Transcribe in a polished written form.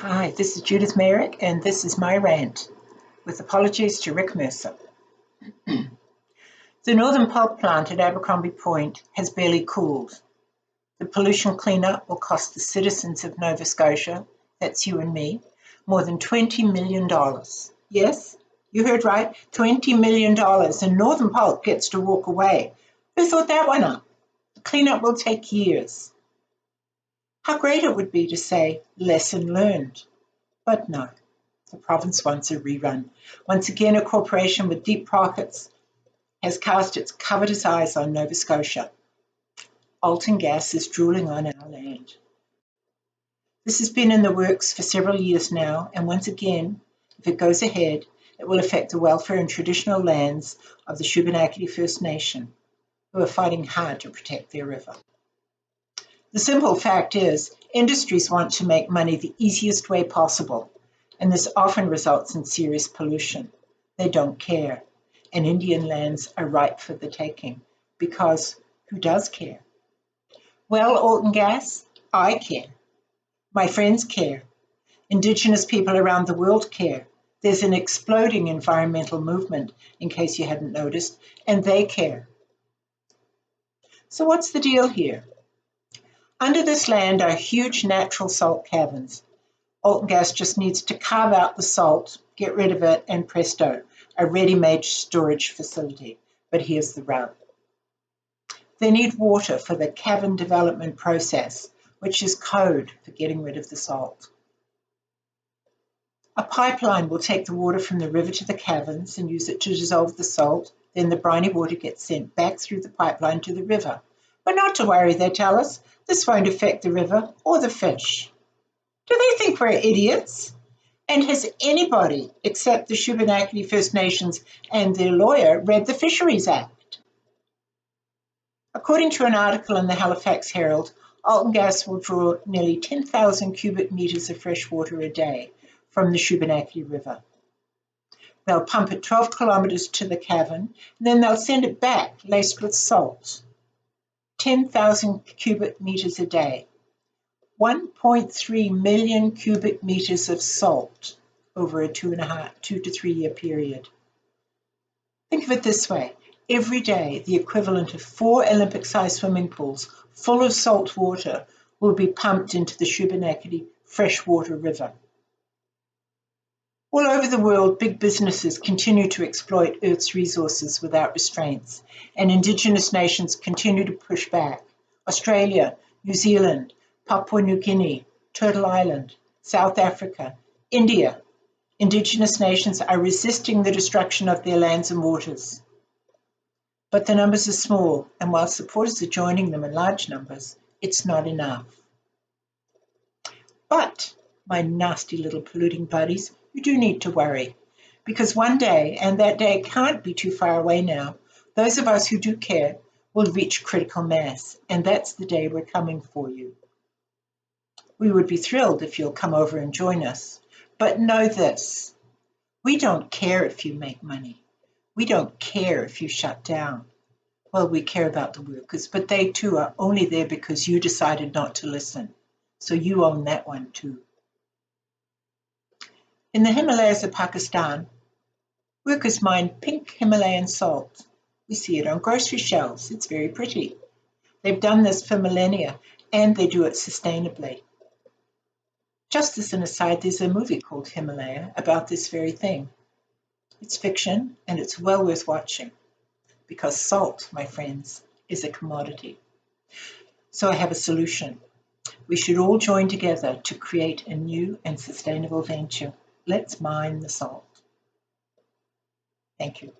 Hi, this is Judith Merrick, and this is my rant, with apologies to Rick Mercer. The northern pulp plant at Abercrombie Point has barely cooled. The pollution cleanup will cost the citizens of Nova Scotia, that's you and me, more than $20 million. Yes, you heard right, $20 million, and northern pulp gets to walk away. Who thought that one up? The cleanup will take years. How great it would be to say, lesson learned. But no, the province wants a rerun. Once again, a corporation with deep pockets has cast its covetous eyes on Nova Scotia. Alton Gas is drooling on our land. This has been in the works for several years now, and once again, if it goes ahead, it will affect the welfare and traditional lands of the Shubenacadie First Nation, who are fighting hard to protect their river. The simple fact is, industries want to make money the easiest way possible, and this often results in serious pollution. They don't care, and Indian lands are ripe for the taking, because who does care? Well, Alton Gas, I care. My friends care. Indigenous people around the world care. There's an exploding environmental movement, in case you hadn't noticed, and they care. So what's the deal here? Under this land are huge natural salt caverns. Alton Gas just needs to carve out the salt, get rid of it, and presto, a ready-made storage facility. But here's the rub. They need water for the cavern development process, which is code for getting rid of the salt. A pipeline will take the water from the river to the caverns and use it to dissolve the salt. Then the briny water gets sent back through the pipeline to the river. But not to worry, they tell us, this won't affect the river or the fish. Do they think we're idiots? And has anybody, except the Shubenacadie First Nations and their lawyer, read the Fisheries Act? According to an article in the Halifax Herald, Alton Gas will draw nearly 10,000 cubic metres of fresh water a day from the Shubenacadie River. They'll pump it 12 kilometres to the cavern, and then they'll send it back laced with salt. 10,000 cubic metres a day. 1.3 million cubic metres of salt over a 2 to 3 year period. Think of it this way. Every day, the equivalent of 4 Olympic-sized swimming pools full of salt water will be pumped into the Shubenacadie freshwater river. All over the world, big businesses continue to exploit Earth's resources without restraints, and Indigenous nations continue to push back. Australia, New Zealand, Papua New Guinea, Turtle Island, South Africa, India. Indigenous nations are resisting the destruction of their lands and waters. But the numbers are small, and while supporters are joining them in large numbers, it's not enough. But, my nasty little polluting buddies, you do need to worry, because one day, and that day can't be too far away now, those of us who do care will reach critical mass, and that's the day we're coming for you. We would be thrilled if you'll come over and join us, but know this, we don't care if you make money. We don't care if you shut down. Well, we care about the workers, but they too are only there because you decided not to listen, so you own that one too. In the Himalayas of Pakistan, workers mine pink Himalayan salt. We see it on grocery shelves. It's very pretty. They've done this for millennia, and they do it sustainably. Just as an aside, there's a movie called Himalaya about this very thing. It's fiction, and it's well worth watching, because salt, my friends, is a commodity. So I have a solution. We should all join together to create a new and sustainable venture. Let's mine the salt. Thank you.